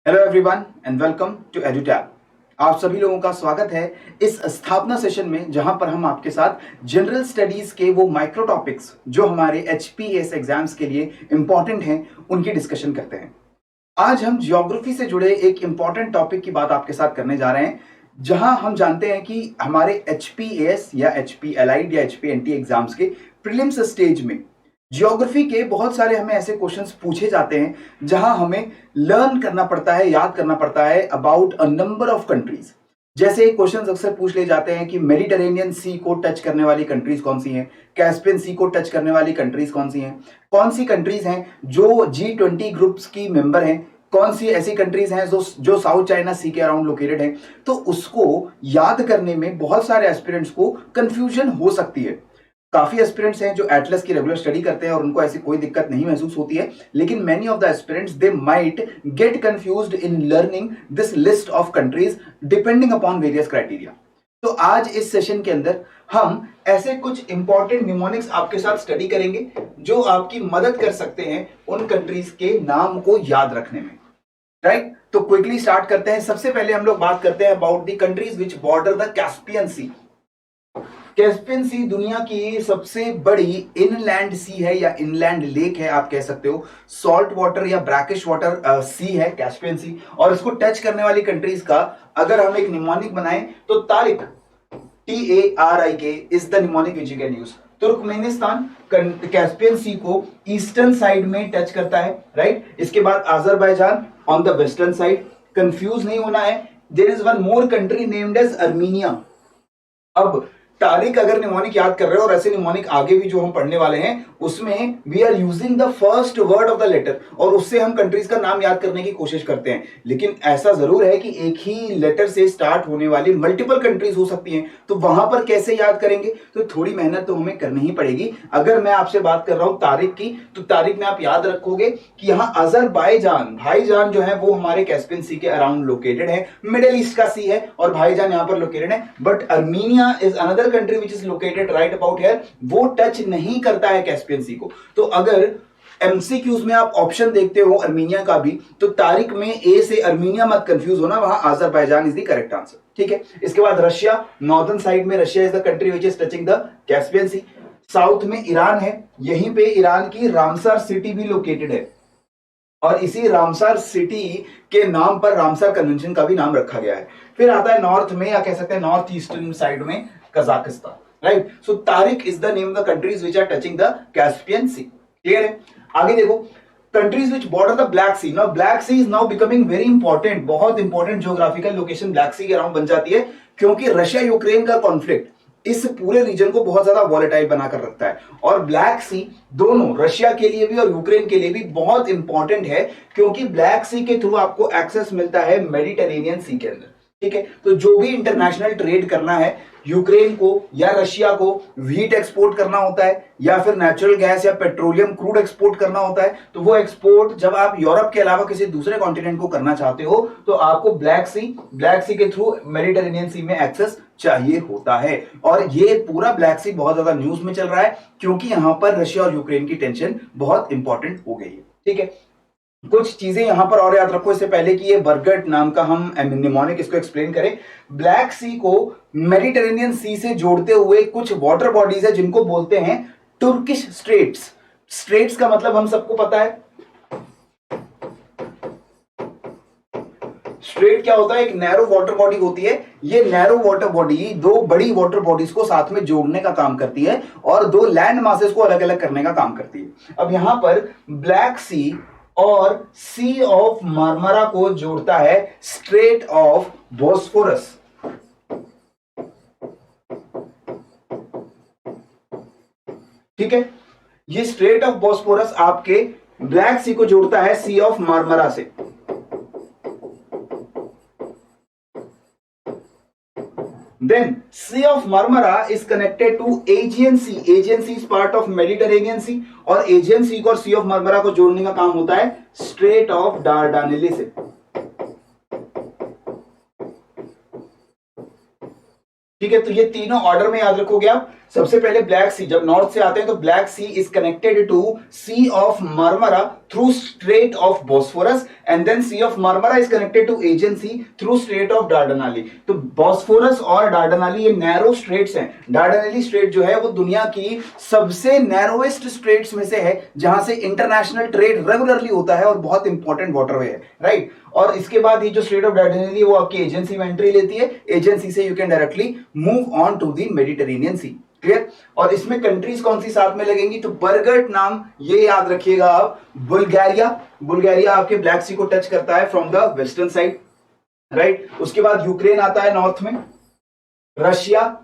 Hello everyone and welcome to Edutab. आप सभी लोगों का स्वागत है इस स्थापना सेशन में, जहां पर हम आपके साथ जनरल स्टडीज के वो माइक्रो टॉपिक्स जो हमारे एचपीएस एग्जाम्स के लिए इंपॉर्टेंट हैं उनकी डिस्कशन करते हैं। आज हम ज्योग्राफी से जुड़े एक इंपॉर्टेंट टॉपिक की बात आपके साथ करने जा रहे हैं, जहां हम जानते हैं कि हमारे एचपीएस या एचपी एलाइड या एचपीएनटी एग्जाम्स के प्रीलिम्स स्टेज में ज्योग्राफी के बहुत सारे हमें ऐसे क्वेश्चंस पूछे जाते हैं जहां हमें लर्न करना पड़ता है, याद करना पड़ता है about a number of countries. जैसे क्वेश्चंस अक्सर पूछ ले जाते हैं कि मेडिटेरेनियन सी को टच करने वाली कंट्रीज कौन सी हैं, कैस्पियन सी को टच करने वाली कंट्रीज कौन सी हैं, कौन सी कंट्रीज हैं जो G20 ग्रुप्स की मेंबर हैं, कौन सी ऐसी कंट्रीज हैं जो साउथ चाइना सी के अराउंड लोकेटेड हैं। तो उसको याद करने में बहुत सारे एस्पिरेंट्स को कंफ्यूजन हो सकती है। काफी एस्पिरेंट्स हैं जो एटलस की रेगुलर स्टडी करते हैं और उनको ऐसी कोई दिक्कत नहीं महसूस होती है, लेकिन many of the aspirants they might get confused in learning this list of countries depending upon various criteria. तो आज इस सेशन के अंदर हम ऐसे कुछ इंपॉर्टेंट निमोनिक्स आपके साथ स्टडी करेंगे जो आपकी मदद कर सकते हैं उन कंट्रीज के नाम को याद रखने में। राइट, तो क्विकली स्टार्ट करते हैं। सबसे पहले हम लोग बात करते हैं about the countries which border the Caspian sea. Caspian sea दुनिया की सबसे बड़ी इनलैंड सी है या इनलैंड लेक है, आप कह सकते हो। सॉल्ट वाटर या ब्रैकिश वाटर सी है कैस्पियन सी, और इसको टच करने वाली कंट्रीज का अगर हम एक निमोनिक बनाएं तो Tariq, TARIK is the mnemonic which you can use. Turkmenistan Caspian sea को ईस्टर्न साइड में टच करता है, राइट। इसके बाद Azerbaijan on the western side, confuse नहीं होना है। There is one more country named as Armenia. अब तारिक अगर निमोनिक याद कर रहे हो, और ऐसे निमोनिक आगे भी जो हम पढ़ने वाले हैं उसमें we are using the first word of the letter, और उससे हम कंट्रीज का नाम याद करने की कोशिश करते हैं। लेकिन ऐसा जरूर है कि एक ही लेटर से स्टार्ट होने वाली मल्टीपल कंट्रीज हो सकती हैं, तो वहां पर कैसे याद करेंगे? तो थोड़ी मेहनत तो हमें करनी ही पड़ेगी। अगर मैं आपसे बात कर रहा हूं तारिक की, तो तारिक में आप याद रखोगे कि यहाँ अजरबैजान, भाईजान जो है वो हमारे कैस्पियन सी के अराउंड लोकेटेड है, मिडिल ईस्ट का सी है और भाईजान यहां पर लोकेटेड है। But Armenia is another country which is located right about here, वो टच नहीं करता है कैस्पियन सी को। तो अगर एमसीक्यूज में आप ऑप्शन देखते हो अर्मीनिया का भी, तो तारिक में ए से अर्मीनिया मत कंफ्यूज होना, वहां Azerbaijan is the correct answer, ठीक है। इसके बाद रशिया, नॉर्दर्न साइड में Russia is the country which is touching the Caspian Sea. South में ईरान है, यहीं पे ईरान की रामसर सिटी भी लोकेटेड है, और इसी रामसर सिटी के नाम पर रामसर कन्वेंशन का भी नाम रखा गया है। फिर आता है नॉर्थ में, या कह सकते हैं नॉर्थ ईस्टर्न साइड में, कजाकिस्तान, राइट। सो तारिक is the name of the countries which are touching the Caspian Sea. Clear है? आगे देखो, countries which border the Black Sea. Now Black C is now becoming very important, बहुत important geographical location Black Sea के around बन जाती है, क्योंकि Russia Ukraine का कॉन्फ्लिक्ट इस पूरे रीजन को बहुत ज्यादा वॉलेटाइल बनाकर रखता है। और ब्लैक सी दोनों रशिया के लिए भी और यूक्रेन के लिए भी बहुत इंपॉर्टेंट है, क्योंकि ब्लैक सी के थ्रू आपको एक्सेस मिलता है मेडिटेरेनियन सी के अंदर, ठीक है। तो जो भी इंटरनेशनल ट्रेड करना है यूक्रेन को या रशिया को, व्हीट एक्सपोर्ट करना होता है या फिर नेचुरल गैस या पेट्रोलियम क्रूड एक्सपोर्ट करना होता है, तो वो एक्सपोर्ट जब आप यूरोप के अलावा किसी दूसरे कॉन्टिनेंट को करना चाहते हो, तो आपको ब्लैक सी के थ्रू मेडिटेरेनियन सी में एक्सेस चाहिए होता है। और ये पूरा ब्लैक सी बहुत ज्यादा न्यूज में चल रहा है, क्योंकि यहां पर रशिया और यूक्रेन की टेंशन बहुत इंपॉर्टेंट हो गई है, ठीक है। कुछ चीजें यहां पर और याद रखो इससे पहले कि ये बर्गट नाम का हम निमोनिक इसको एक्सप्लेन करें। ब्लैक सी को मेडिटेरेनियन सी से जोड़ते हुए कुछ वाटर बॉडीज है जिनको बोलते हैं तुर्किश स्ट्रेट्स। स्ट्रेट्स का मतलब हम सबको पता है, स्ट्रेट क्या होता है? एक नैरो वाटर बॉडी होती है। ये नैरो वाटर बॉडी दो बड़ी वाटर बॉडीज को साथ में जोड़ने का काम करती है और दो लैंड मासेस को अलग अलग करने का काम करती है। अब यहां पर ब्लैक सी और सी ऑफ मार्मरा को जोड़ता है स्ट्रेट ऑफ बॉस्फोरस, ठीक है। ये स्ट्रेट ऑफ बॉस्फोरस आपके ब्लैक सी को जोड़ता है सी ऑफ मार्मरा से। Then Sea of Marmara is connected to Aegean Sea. Aegean Sea is part of Mediterranean Sea, और Aegean Sea को और Sea of Marmara को जोड़ने का काम होता है Strait of Dardanelles से, ठीक है। तो ये तीनों ऑर्डर में याद रखोगे आप, सबसे पहले ब्लैक सी, जब नॉर्थ से आते हैं तो black C is connected to sea of Marmara through strait of Bosphorus, and then sea of Marmara is connected to Aegean sea through strait of Dardanelles. तो बॉस्फोरस और डार्डनाली ये नैरो स्ट्रेट्स हैं। डार्डनाली straight जो है वो दुनिया की सबसे नैरोएस्ट स्ट्रेट्स में से है, जहां से इंटरनेशनल ट्रेड रेगुलरली होता है और बहुत इंपॉर्टेंट वाटरवे है, राइट। और इसके बाद ये जो स्ट्रेट ऑफ डार्डनाली वो आपकी एजेंसी में एंट्री लेती है, एजेंसी से you can directly move on to the Mediterranean Sea, clear. और इसमें कंट्रीज कौन सी साथ में लगेंगी, तो बरगट नाम ये याद रखिएगा आप, बुल्गारिया, बुल्गारिया आपके ब्लैक सी को टच करता है from the western side, right. उसके बाद यूक्रेन आता है नॉर्थ में, रशिया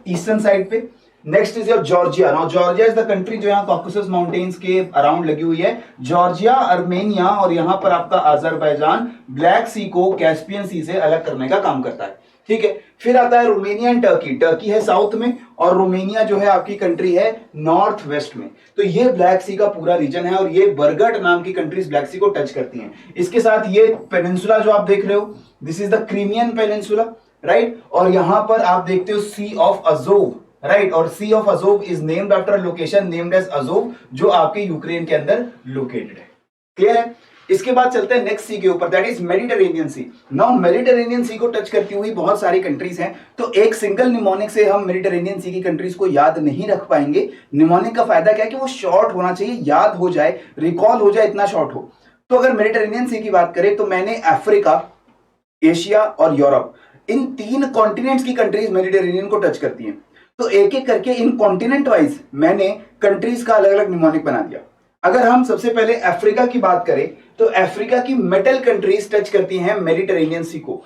ईस्टर्न साइड पे, next is your Georgia. Now Georgia is the country जो यहाँ कॉकेसस माउंटेन्स के अराउंड लगी हुई है। जॉर्जिया, अर्मेनिया और यहाँ पर आपका अजरबैजान ब्लैक सी को कैस्पियन सी से अलग करने का काम करता है, ठीक है। फिर आता है रोमेनिया एंड टर्की। टर्की है साउथ में और रोमेनिया जो है आपकी कंट्री है नॉर्थ वेस्ट में। तो ये ब्लैक सी का पूरा रीजन है और ये बरगट नाम की कंट्रीज ब्लैक सी को टच करती हैं। इसके साथ ये पेनिनसुला जो आप देख रहे हो, this is the Crimean peninsula, right. और यहां पर आप देखते हो सी ऑफ अजोव, राइट। और sea of Azov is named after location named as Azov, जो आपके यूक्रेन के अंदर लोकेटेड है, क्लियर है। इसके बाद चलते हैं नेक्स्ट सी के ऊपर, that is Mediterranean sea. Now Mediterranean sea को टच करती हुई बहुत सारी कंट्रीज हैं, तो एक सिंगल निमोनिक से हम मेडिटेरेनियन सी की कंट्रीज को याद नहीं रख पाएंगे। निमोनिक का फायदा क्या है कि वो शॉर्ट होना चाहिए, याद हो जाए, रिकॉल हो जाए, इतना शॉर्ट हो। तो अगर मेडिटेरेनियन सी की बात करें तो मैंने अफ्रीका, एशिया और यूरोप, इन तीन कॉन्टिनेंट्स की कंट्रीज मेडिटेरेनियन को टच करती हैं। तो एक एक करके इन कॉन्टिनेंट वाइज मैंने कंट्रीज का अलग अलग निमोनिक बना दिया। अगर हम सबसे पहले अफ्रीका की बात करें तो अफ्रीका की मेटल कंट्रीज टच करती हैं मेडिटेरेनियन सी को।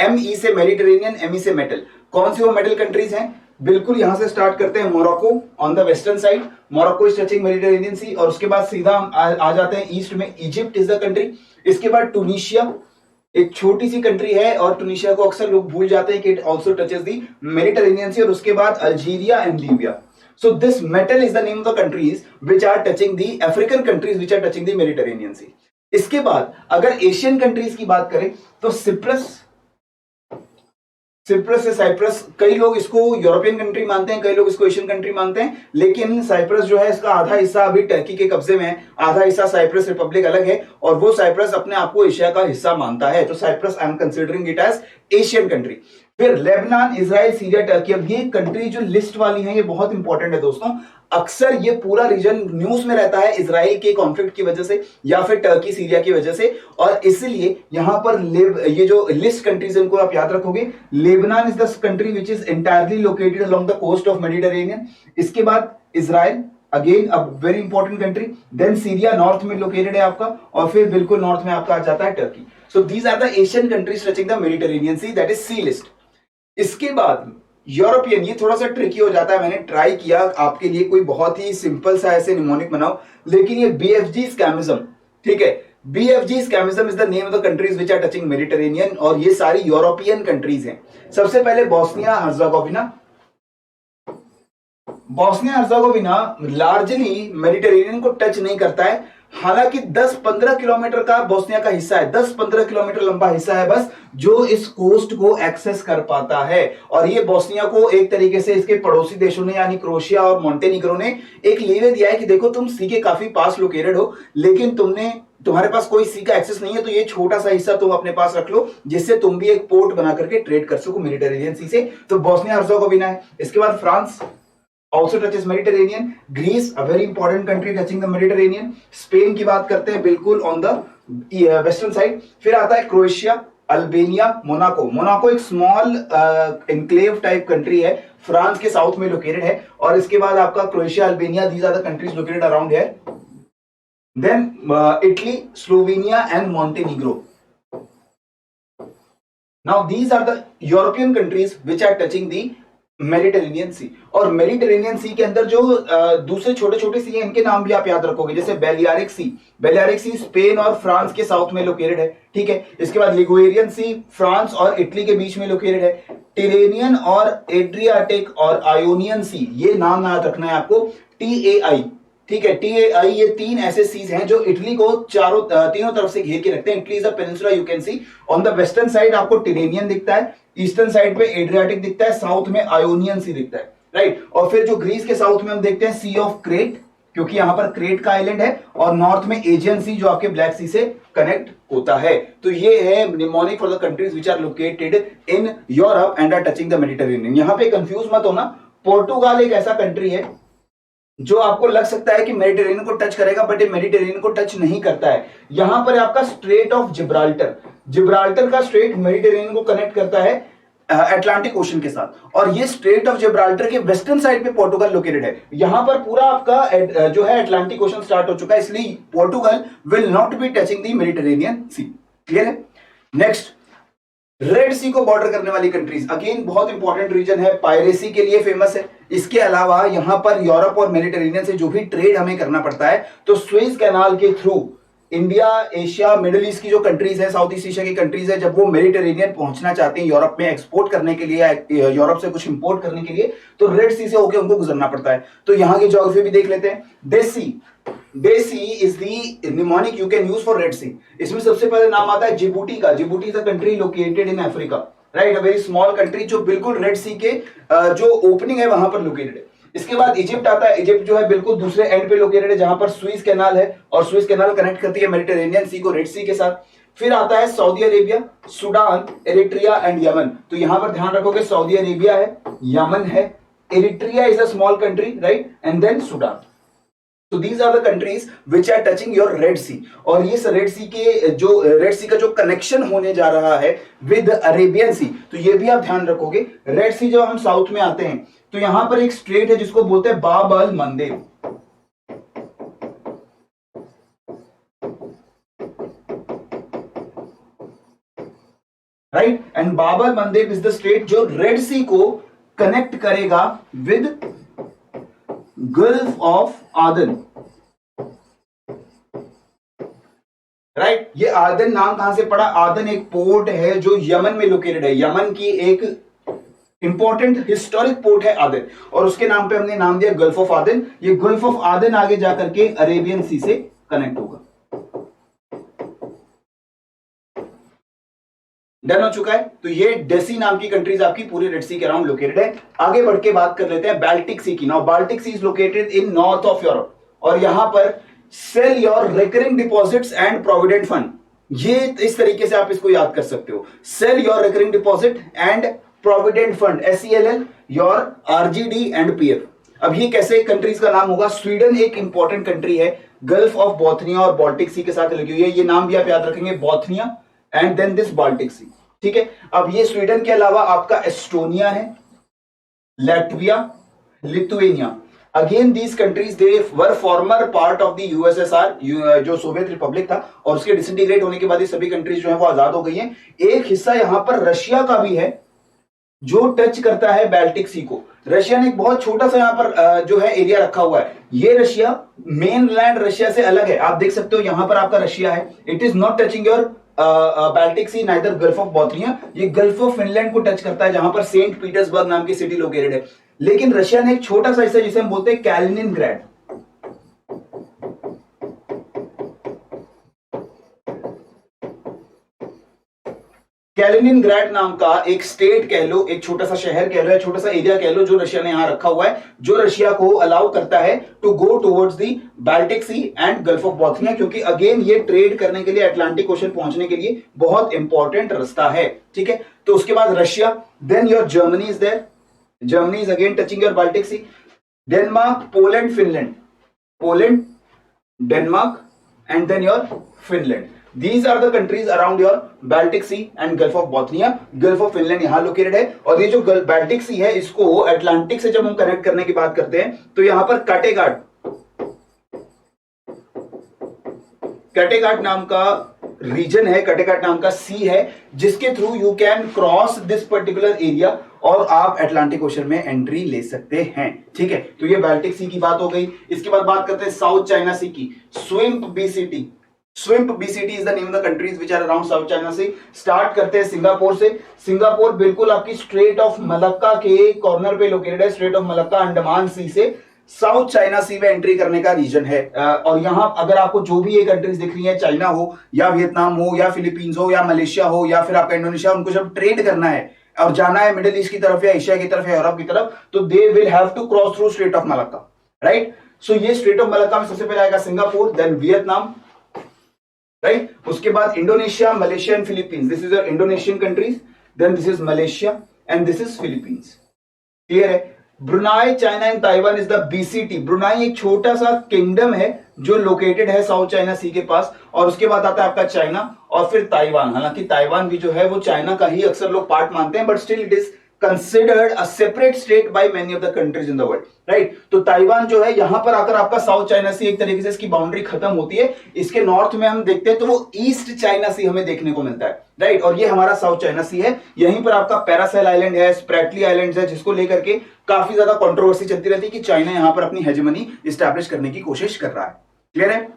एमई से मेडिटेरेनियन, एमई से मेटल। कौन सी वो मेटल कंट्रीज हैं, बिल्कुल यहां से स्टार्ट करते हैं। Morocco on the western side, Morocco is touching Mediterranean sea. और उसके बाद सीधा आ जाते हैं ईस्ट में, इजिप्ट इज द कंट्री। इसके बाद टूनिशिया, एक छोटी सी कंट्री है और टूनिशिया को अक्सर लोग भूल जाते हैं कि it also touches the Mediterranean sea. और उसके बाद Algeria and Libya. So this metal is the name of the countries which are touching the African countries which are touching the Mediterranean Sea. इसके बाद अगर एशियन कंट्रीज की बात करें तो सिप्रस से साइप्रस, कई लोग इसको यूरोपियन कंट्री मानते हैं, कई लोग इसको एशियन कंट्री मानते हैं, लेकिन साइप्रस जो है इसका आधा हिस्सा अभी टर्की के कब्जे में है, आधा हिस्सा साइप्रस रिपब्लिक अलग है और वो साइप्रस अपने आप को एशिया का हिस्सा मानता है। तो Cyprus I am considering it as Asian country. फिर लेबनान, इजराइल, सीरिया, टर्की। अब ये कंट्री जो लिस्ट वाली है ये बहुत इंपॉर्टेंट है दोस्तों। अक्सर ये पूरा रीजन न्यूज में रहता है इजराइल के कॉन्फ्लिक्ट की वजह से या फिर टर्की, सीरिया की वजह से, और इसलिए यहां पर ये जो लिस्ट कंट्रीज इनको आप याद रखोगे। Lebanon is the country which is entirely located along the coast of Mediterranean. इसके बाद Israel, again a very important country. Then Syria north में लोकेटेड है आपका, और फिर बिल्कुल नॉर्थ में आपका आ जाता है Turkey. So these are the Asian countries touching the Mediterranean Sea, that is sea list. इसके बाद यूरोपियन, ये थोड़ा सा ट्रिकी हो जाता है। मैंने ट्राई किया आपके लिए कोई बहुत ही सिंपल सा ऐसे निमोनिक बनाओ, लेकिन ये बीएफजी स्कैमिज्म, ठीक है। BFG scamism is the name of the countries which are touching Mediterranean, और ये सारी यूरोपियन कंट्रीज हैं। सबसे पहले Bosnia Herzegovina. Bosnia Herzegovina largely Mediterranean को टच नहीं करता है, हालांकि 10-15 किलोमीटर का बोस्निया का हिस्सा है, 10-15 किलोमीटर लंबा हिस्सा है बस, जो इस कोस्ट को एक्सेस कर पाता है। और ये बोस्निया को एक तरीके से इसके पड़ोसी देशों ने यानी क्रोएशिया और मोंटेनिग्रो ने एक लीवे दिया है कि देखो तुम सी के काफी पास लोकेटेड हो, लेकिन तुम्हारे पास कोई सी का एक्सेस नहीं है, तो ये छोटा सा हिस्सा तुम अपने पास रख लो, जिससे तुम भी एक पोर्ट बना करके ट्रेड कर सको मेडिटेरेनियन सी से। तो बोस्निया हर्जेगोविना है। इसके बाद France also touches Mediterranean. Greece, a very important country touching the Mediterranean. Spain की बात करते हैं बिल्कुल on the western side. फिर आता है क्रोएशिया, अल्बेनिया, मोनाको। मोनाको एक स्मॉल एनक्लेव टाइप कंट्री है, फ्रांस के साउथ में लोकेटेड है। और इसके बाद आपका Croatia, Albania, these are the countries located around here. Then Italy, Slovenia and Montenegro. Now these are the European countries which are touching the Mediterranean sea. और Mediterranean सी के अंदर जो दूसरे छोटे छोटे सी हैं, इनके नाम भी आप याद रखोगे, जैसे बेलियारिक सी। बेलियारिक सी स्पेन और फ्रांस के साउथ में लोकेटेड है, ठीक है। इसके बाद लिगुएरियन सी फ्रांस और इटली के बीच में लोकेटेड है। टिरेनियन और एड्रियाटिक और आयोनियन सी, ये नाम याद रखना है आपको, TAI, ठीक है। TAI, ये तीन ऐसे सीज हैं जो इटली को तीनों तरफ से घेर के रखते हैं। Italy is a peninsula, you can see on the western side आपको टिरेनियन दिखता है, ईस्टर्न साइड पे एड्रियाटिक दिखता है, साउथ में आयोनियन सी दिखता है, राइट। और फिर जो ग्रीस के साउथ में हम देखते हैं सी ऑफ क्रेट, क्योंकि यहां पर क्रेट का आइलैंड है, और नॉर्थ में एजियन सी जो आपके ब्लैक सी से कनेक्ट होता है। तो ये है mnemonic for the countries which are located in Europe and are touching the Mediterranean. यहां पे कंफ्यूज मत होना, पोर्टुगाल एक ऐसा कंट्री है जो आपको लग सकता है कि मेडिटेरेनियन को टच करेगा, बट ये मेडिटेरेनियन को टच नहीं करता है। यहां पर आपका स्ट्रेट ऑफ जिब्राल्टर, जिब्राल्टर का स्ट्रेट मेडिटेरेनियन को कनेक्ट करता है अटलांटिक ओशन के साथ, और ये स्ट्रेट ऑफ जिब्राल्टर के वेस्टर्न साइड पे पोर्टुगल लोकेटेड है। यहां पर पूरा आपका जो है अटलांटिक ओशन स्टार्ट हो चुका है, इसलिए Portugal will not be touching the Mediterranean Sea. Clear है। नेक्स्ट, रेड सी को बॉर्डर करने वाली कंट्रीज, अगेन बहुत इंपॉर्टेंट रीजन है, पायरेसी के लिए फेमस है। इसके अलावा यहां पर यूरोप और मेडिटेरेनियन से जो भी ट्रेड हमें करना पड़ता है, तो स्वेज कैनाल के through India, Asia, middle east की जो कंट्रीज है, साउथ ईस्ट एशिया की कंट्रीज है, जब वो मेडिटेरेनियन पहुंचना चाहते हैं यूरोप में एक्सपोर्ट करने के लिए, यूरोप से कुछ इंपोर्ट करने के लिए, तो रेड सी से होकर उनको गुजरना पड़ता है। तो यहां की ज्योग्राफी भी देख लेते हैं। DESI is the mnemonic you can use for red sea. इसमें सबसे पहले नाम आता है जिबूटी का। Djibouti is a country located in Africa, right, a very small country जो बिल्कुल रेड सी के जो ओपनिंग है वहां पर लोकेटेड है। इसके बाद इजिप्ट आता है। इजिप्ट जो है बिल्कुल दूसरे एंड पे लोकेटेड है, जहां पर स्विस कैनाल है, और स्विस कैनाल कनेक्ट करती है मेडिटेरेनियन सी को रेड सी के साथ। फिर आता है Saudi Arabia, Sudan, Eritrea and Yemen. तो यहां पर ध्यान रखोगे सऊदी अरेबिया है, यमन है, Eritrea is a small country, right, and then Sudan. So these are the countries which are touching your Red Sea। और इस रेड सी के जो रेड सी का जो कनेक्शन होने जा रहा है विद अरेबियन सी, तो ये भी आप ध्यान रखोगे। रेड सी जब हम साउथ में आते हैं तो यहां पर एक स्ट्रेट है जिसको बोलते हैं बाब अल मंदेब, राइट, एंड बाब अल मंदेब इज द स्ट्रेट जो रेड सी को कनेक्ट करेगा विद गल्फ ऑफ आदन, राइट। ये आदन नाम कहां से पड़ा? आदन एक पोर्ट है जो यमन में लोकेटेड है। यमन की एक इंपॉर्टेंट हिस्टोरिक पोर्ट है आदन, और उसके नाम पे हमने नाम दिया गल्फ ऑफ आदन। ये गल्फ ऑफ आदन आगे जाकर के अरेबियन सी से कनेक्ट होगा। डन हो चुका है। तो ये डेसी नाम की कंट्रीज आपकी पूरी रेड सी के अराउंड लोकेटेड है। आगे बढ़ के बात कर लेते हैं बाल्टिक सी की। Now Baltic Sea is located in north of Europe, और यहां पर sell your recurring deposits and provident fund, ये इस तरीके से आप इसको याद कर सकते हो। Cell your recurring deposit and provident fund, SELL, your RGD and PF। अब ये कैसे कंट्रीज का नाम होगा? स्वीडन एक इंपॉर्टेंट कंट्री है, गल्फ ऑफ बोथनिया और बाल्टिक सी के साथ लगी हुई है। ये नाम भी आप याद रखेंगे, Bothnia and then this Baltic sea, ठीक है। अब ये स्वीडन के अलावा आपका एस्टोनिया है, Latvia, Lithuania. Again these countries they were farmer part of the USSR, जो सोवियत रिपब्लिक था, और उसके डिसइंटीग्रेट होने के बाद ये सभी कंट्रीज जो है वो आजाद हो गई हैं। एक हिस्सा यहां पर रशिया का भी है जो टच करता है बाल्टिक सी को। रशिया ने एक बहुत छोटा सा यहां पर जो है एरिया रखा हुआ है। ये रशिया मेन लैंड रशिया से अलग है, आप देख सकते हो यहां पर आपका रशिया है। It is not touching your Baltic Sea, neither Gulf of Bothnia. ये गल्फ ऑफ फिनलैंड को टच करता है, जहां पर सेंट पीटर्सबर्ग नाम की सिटी लोकेटेड है। लेकिन रशिया ने एक छोटा सा हिस्सा जिसे हम बोलते हैं कैलिनिनग्राड, कैलिनिनग्राड नाम का एक स्टेट कह लो, एक छोटा सा शहर कह लो, या छोटा सा एरिया कह लो, जो रशिया ने यहां रखा हुआ है, जो रशिया को अलाउ करता है to go towards the Baltic Sea and Gulf of Bothnia, क्योंकि अगेन ये ट्रेड करने के लिए अटलांटिक ओशन पहुंचने के लिए बहुत इंपॉर्टेंट रास्ता है, ठीक है। तो उसके बाद Russia, then your Germany is there, Germany is again touching your Baltic Sea, Denmark, Poland, Finland, Poland, Denmark and then your Finland. These are the countries around your Baltic Sea and Gulf of Bothnia। Gulf of Finland यहां located है, और ये जो Baltic Sea है इसको Atlantic से जब हम कनेक्ट करने की बात करते हैं तो यहां पर कैटेगाट नाम का रीजन है, कैटेगाट नाम का सी है, जिसके through you can cross this particular area और आप अटलांटिक ओशन में एंट्री ले सकते हैं, ठीक है। तो ये बाल्टिक सी की बात हो गई। इसके बाद बात करते हैं साउथ चाइना सी की। Swimp BCT, swimp BCT is the name of the countries which are around South China Sea. Start करते हैं सिंगापुर से। सिंगापुर बिल्कुल आपकी स्ट्रेट ऑफ मलक्का के कॉर्नर पे लोकेटेड है। Strait of Malacca Andaman Sea से साउथ चाइना सी में एंट्री करने का रीजन है। और यहां अगर आपको जो भी ये कंट्रीज दिख रही है, चाइना हो या वियतनाम हो या फिलीपींस हो या मलेशिया हो या फिर आपका इंडोनेशिया, उनको जब ट्रेड करना है और जाना है मिडिल ईस्ट की तरफ या एशिया की तरफ या यूरोप की तरफ, तो they will have to cross through strait of Malacca, right. So ये स्ट्रेट ऑफ मलक्का में सबसे पहले आएगा सिंगापुर, देन वियतनाम, राइट। उसके बाद Indonesia, Malaysia and Philippines, this is your Indonesian countries, then this is Malaysia and this is Philippines. Clear है। Brunei, China and Taiwan is the BCT. Brunei एक छोटा सा किंगडम है जो located है south China सी के पास, और उसके बाद आता है आपका चाइना और फिर ताइवान। हालांकि ताइवान भी जो है वो चाइना का ही अक्सर लोग पार्ट मानते हैं, but still it is considered a separate state by many of the countries in the world, right. तो ताइवान जो है यहां पर आकर आपका साउथ चाइना सी एक तरीके से इसकी बाउंड्री खत्म होती है। इसके नॉर्थ में हम देखते हैं तो वो ईस्ट चाइना सी हमें देखने को मिलता है, राइट। और ये हमारा साउथ चाइना सी है। यहीं पर आपका पैरासेल आइलैंड है, स्प्रैटली आइलैंड है, जिसको लेकर के काफी ज्यादा कंट्रोवर्सी चलती रहती है कि चाइना यहां पर अपनी हेजेमनी एस्टैब्लिश करने की कोशिश कर रहा है। क्लियर है।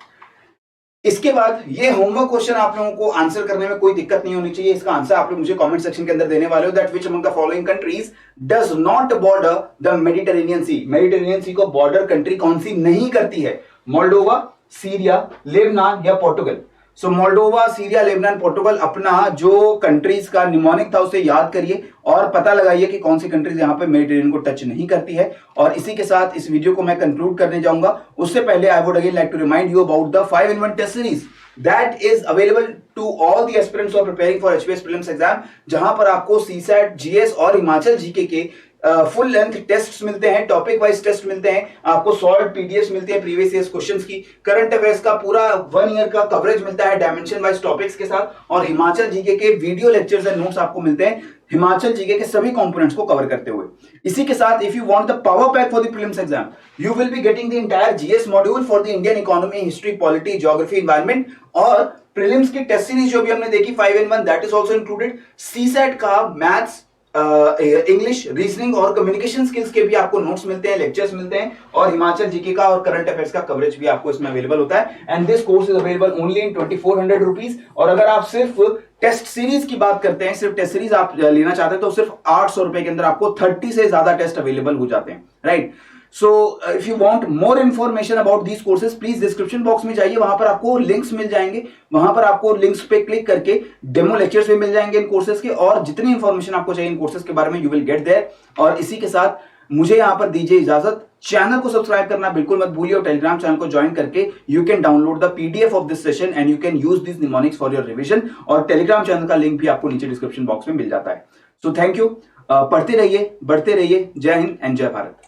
इसके बाद ये होमवर्क क्वेश्चन आप लोगों को आंसर करने में कोई दिक्कत नहीं होनी चाहिए। इसका आंसर आप लोग मुझे कमेंट सेक्शन के अंदर देने वाले हो। That which among the following countries does not border the Mediterranean sea. Mediterranean sea को बॉर्डर कंट्री कौन सी नहीं करती है? मोल्डोवा, सीरिया, लेबनान या पोर्टुगल। सो मोल्डोवा, सीरिया, लेबनान, पोर्टुगल, अपना जो कंट्रीज का निमोनिक था उसे याद करिए और पता लगाइए कि कौन सी कंट्रीज यहां पे मेडिटेरियन को टच नहीं करती है। और इसी के साथ इस वीडियो को मैं कंक्लूड करने जाऊंगा। उससे पहले I would again like to remind you about the 5-in-1 test series that is available to all the aspirants who are preparing for HPS prelims exam, जहां पर आपको सीसैट, जीएस और हिमाचल जीके के फुल लेंथ टेस्ट्स मिलते हैं, topic wise test मिलते हैं, आपको सॉल्व पीडीएफ मिलती है प्रीवियस ईयर क्वेश्चंस की, करंट अफेयर्स का पूरा 1 ईयर का कवरेज मिलता है डायमेंशन वाइज टॉपिक्स के साथ, और हिमाचल जीके के वीडियो लेक्चर्स एंड नोट्स आपको मिलते हैं हिमाचल जीके के सभी कंपोनेंट्स को कवर करते हुए। इसी के साथ if you want the power pack for the prelims exam, you will be getting the entire GS module for the Indian economy, history, polity, geography, environment, और प्रीलिम्स की टेस्ट सीरीज जो भी हमने देखी 5-in-1 that is also included. CSAT का maths, English, reasoning और communication skills के भी आपको नोट्स मिलते हैं, लेक्चर्स मिलते हैं, और हिमाचल जीके का और करंट अफेयर्स का कवरेज भी आपको इसमें अवेलेबल होता है। And this course is available only in 2400 rupees. और अगर आप सिर्फ टेस्ट सीरीज की बात करते हैं, सिर्फ टेस्ट सीरीज आप लेना चाहते हैं, तो सिर्फ 800 रुपए के अंदर आपको 30 से ज्यादा टेस्ट अवेलेबल हो जाते हैं, right. So if you want more information about these courses, please description box में जाइए, वहां पर आपको लिंक्स मिल जाएंगे, वहां पर आपको लिंक्स पे क्लिक करके डेमो लेक्चर्स भी मिल जाएंगे इन कोर्सेज के, और जितनी इंफॉर्मेशन आपको चाहिए इन कोर्सेज के बारे में यू विल गेट देयर। और इसी के साथ मुझे यहां पर दीजिए इजाजत। चैनल को सब्सक्राइब करना बिल्कुल मत भूलिए, और टेलीग्राम चैनल को ज्वाइन करके you can download the PDF of this session and you can use this mnemonics for your revision. और टेलीग्राम चैनल का लिंक भी आपको नीचे डिस्क्रिप्शन बॉक्स में मिल जाता है। So thank you. पढ़ते रहिए, बढ़ते रहिए। जय हिंद एंड जय भारत।